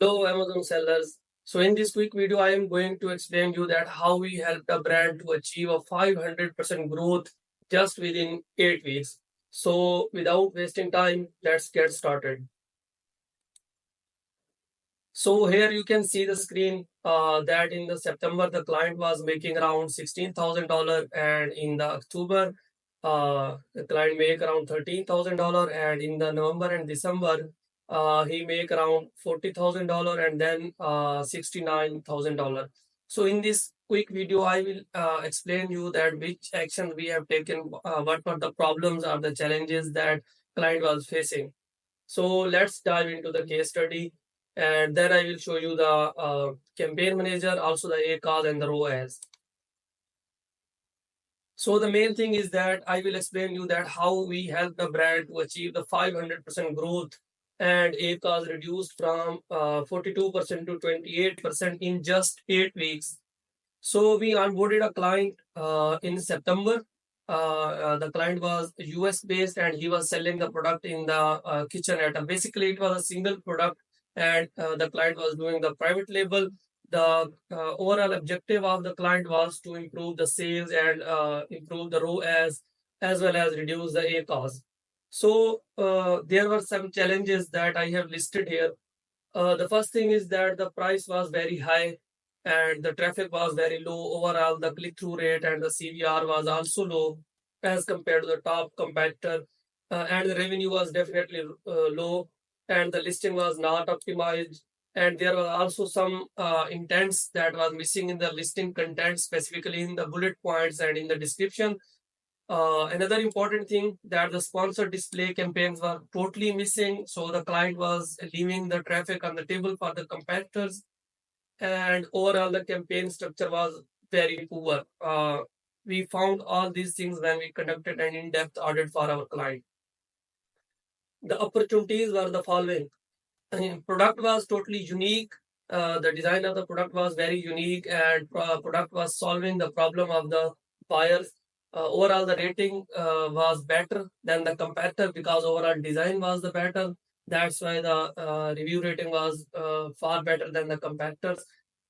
Hello Amazon sellers. So in this quick video, I am going to explain you that how we helped a brand to achieve a 500% growth just within 8 weeks. So without wasting time, let's get started. So here you can see the screen that in the September, the client was making around $16,000 and in the October, the client make around $13,000 and in the November and December, he make around $40,000 and then $69,000. So in this quick video, I will explain you that which action we have taken, what were the problems or the challenges that client was facing. So let's dive into the case study, and then I will show you the campaign manager, also the ACOS and the ROAS. So the main thing is that I will explain you that how we help the brand to achieve the 500% growth, and ACOS reduced from 42% to 28% in just 8 weeks. So we onboarded a client in September. The client was US based and he was selling the product in the kitchenette. Basically, it was a single product, and the client was doing the private label. The overall objective of the client was to improve the sales and improve the ROAS as well as reduce the ACOS. So there were some challenges that I have listed here. The first thing is that the price was very high and the traffic was very low. Overall, the click-through rate and the CVR was also low as compared to the top competitor. And the revenue was definitely low, and the listing was not optimized. And there were also some intents that was missing in the listing content, specifically in the bullet points and in the description. Another important thing that the sponsored display campaigns were totally missing. So the client was leaving the traffic on the table for the competitors, and overall the campaign structure was very poor. We found all these things when we conducted an in-depth audit for our client. The opportunities were the following. Product was totally unique. The design of the product was very unique, and product was solving the problem of the buyers. Overall, the rating was better than the competitor because overall design was the better. That's why the review rating was far better than the competitors.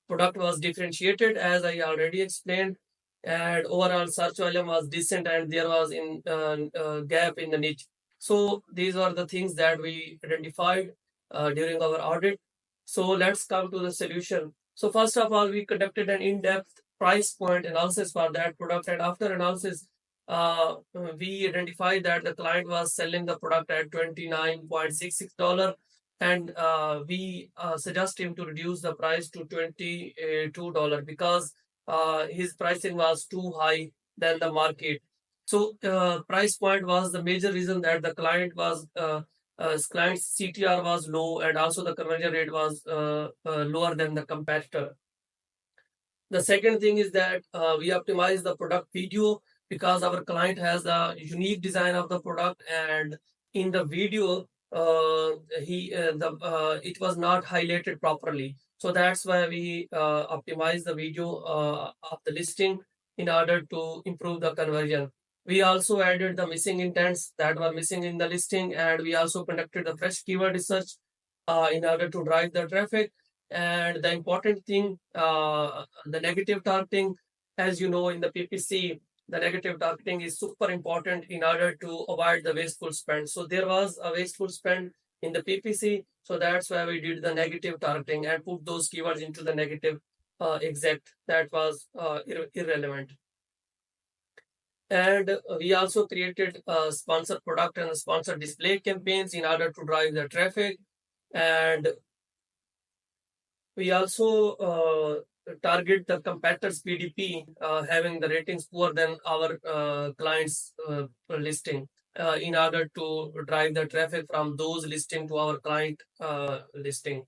Product was differentiated, as I already explained, and overall search volume was decent, and there was in gap in the niche. So these are the things that we identified during our audit. So let's come to the solution. So first of all, we conducted an in-depth price point analysis for that product, and after analysis, we identified that the client was selling the product at $29.66, and we suggest him to reduce the price to $22 because his pricing was too high than the market. So price point was the major reason that the client's CTR was low, and also the conversion rate was lower than the competitor. The second thing is that we optimize the product video because our client has a unique design of the product, and in the video, it was not highlighted properly. So that's why we optimize the video of the listing in order to improve the conversion. We also added the missing intents that were missing in the listing, and we also conducted the fresh keyword research in order to drive the traffic. And the important thing, the negative targeting, as you know, in the PPC, the negative targeting is super important in order to avoid the wasteful spend. So there was a wasteful spend in the PPC. So that's why we did the negative targeting and put those keywords into the negative exact that was irrelevant. And we also created a sponsored product and a sponsored display campaigns in order to drive the traffic. And we also target the competitors' PDP having the ratings poor than our clients' listing in order to drive the traffic from those listing to our client listing.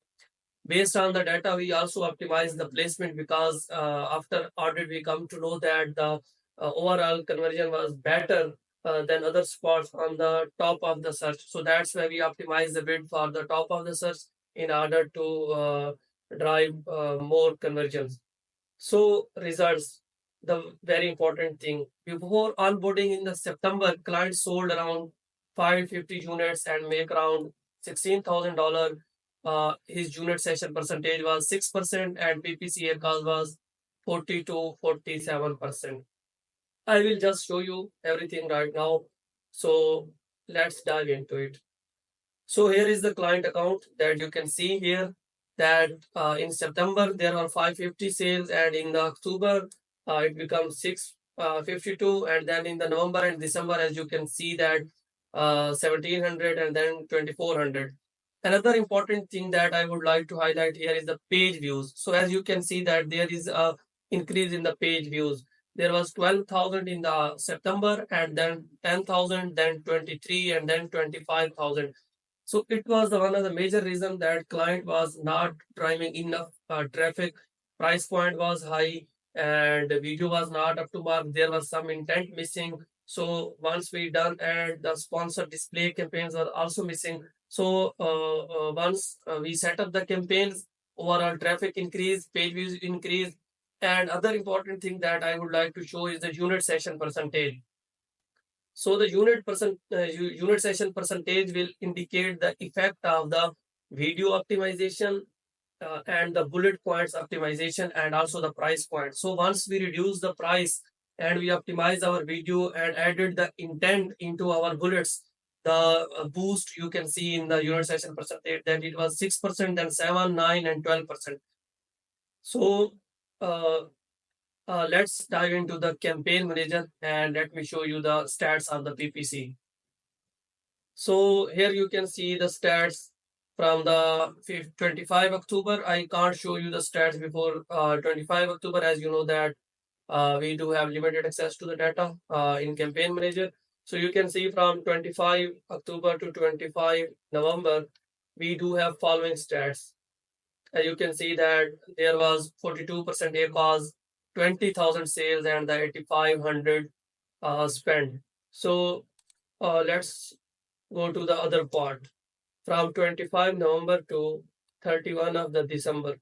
Based on the data, we also optimize the placement because after audit, we come to know that the overall conversion was better than other spots on the top of the search. So that's why we optimize the bid for the top of the search in order to drive more conversions. So results, the very important thing. Before onboarding in the September, clients sold around 550 units and make around $16,000. his unit session percentage was 6% and PPC ACOS was 40 to 47%. I will just show you everything right now. So let's dive into it. So here is the client account that you can see here that in September there are 550 sales and in the October it becomes 652 and then in the November and December as you can see that 1700 and then 2400. Another important thing that I would like to highlight here is the page views. So as you can see that there is a increase in the page views. There was 12,000 in the September and then 10,000, then 23 and then 25,000. So it was one of the major reasons that client was not driving enough traffic. Price point was high and video was not up to mark. There was some intent missing. So once we done and the sponsor display campaigns were also missing. So once we set up the campaigns, overall traffic increase, page views increase, and other important thing that I would like to show is the unit session percentage. So the unit session percentage will indicate the effect of the video optimization and the bullet points optimization and also the price point. So once we reduce the price and we optimize our video and added the intent into our bullets, the boost you can see in the unit session percentage that it was 6%, then 7, 9, and 12%. So uh, let's dive into the campaign manager and let me show you the stats of the PPC. So here you can see the stats from the 25 October. I can't show you the stats before 25 October as you know that we do have limited access to the data in campaign manager. So you can see from 25 October to 25 November, we do have following stats. As you can see that there was 42% ACOS, 20,000 sales and the 8,500 spend. So let's go to the other part from 25 November to 31 of the December.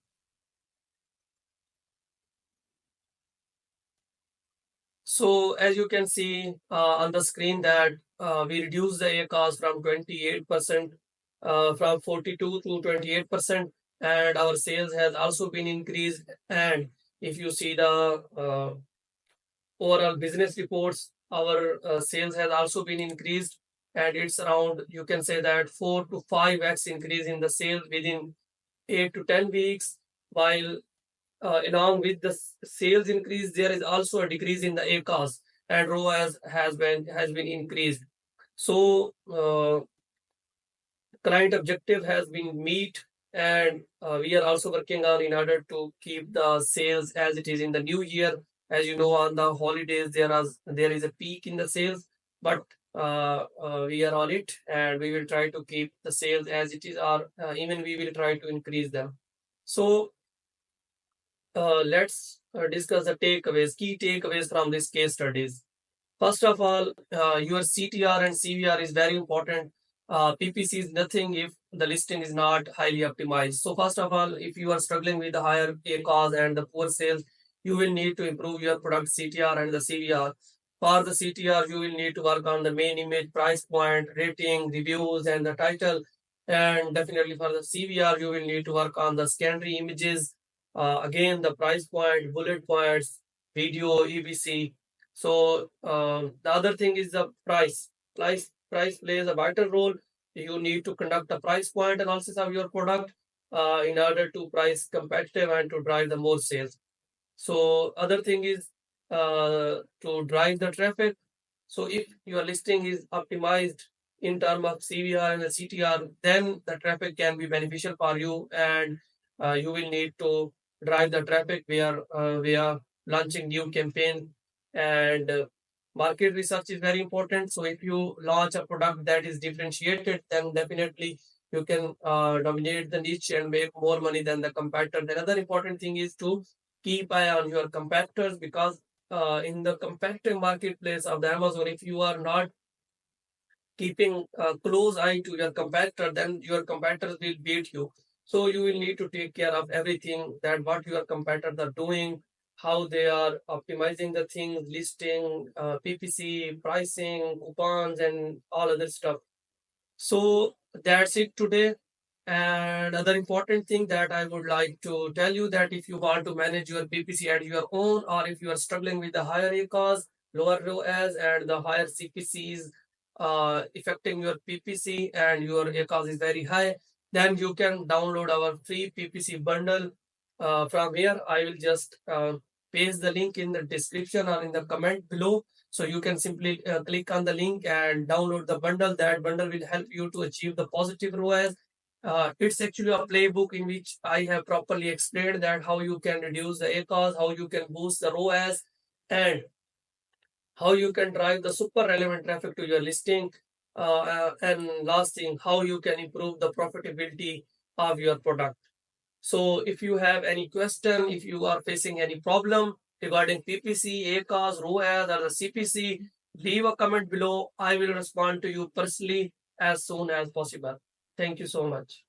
So as you can see on the screen that we reduced the ACOS from 28% from 42 to 28% and our sales has also been increased. And if you see the overall business reports, our sales has also been increased and it's around, you can say that 4 to 5x increase in the sales within 8 to 10 weeks, while along with the sales increase, there is also a decrease in the ACOS and ROAS has been increased. So client objective has been meet and we are also working on in order to keep the sales as it is in the new year. As you know, on the holidays there is a peak in the sales, but we are on it and we will try to keep the sales as it is, or even we will try to increase them. So let's discuss the takeaways, key takeaways from this case studies. First of all, your CTR and CVR is very important. PPC is nothing if the listing is not highly optimized. So first of all, if you are struggling with the higher ACOS and the poor sales, you will need to improve your product CTR and the CVR. For the CTR, you will need to work on the main image, price point, rating, reviews, and the title. And definitely for the CVR, you will need to work on the secondary images, again, the price point, bullet points, video, EBC. So the other thing is the price. Price plays a vital role. You need to conduct a price point analysis of your product in order to price competitive and to drive the more sales. So other thing is to drive the traffic. So if your listing is optimized in terms of CVR and the CTR, then the traffic can be beneficial for you, and you will need to drive the traffic via launching new campaign. And market research is very important. So if you launch a product that is differentiated, then definitely you can dominate the niche and make more money than the competitor. Another important thing is to keep eye on your competitors, because in the competitive marketplace of the Amazon, if you are not keeping a close eye to your competitor, then your competitors will beat you. So you will need to take care of everything, that what your competitors are doing, how they are optimizing the things, listing, PPC, pricing, coupons, and all other stuff. So that's it today. And other important thing that I would like to tell you that if you want to manage your PPC at your own, or if you are struggling with the higher ACOS, lower ROAS, and the higher CPCs affecting your PPC, and your ACOS is very high, then you can download our free PPC bundle. From here, I will just paste the link in the description or in the comment below. So you can simply click on the link and download the bundle. That bundle will help you to achieve the positive ROAS. It's actually a playbook in which I have properly explained that how you can reduce the ACOS, how you can boost the ROAS, and how you can drive the super relevant traffic to your listing. And last thing, how you can improve the profitability of your product. So if you have any question, if you are facing any problem regarding PPC, ACOS, ROAS, or the CPC, leave a comment below. I will respond to you personally as soon as possible. Thank you so much.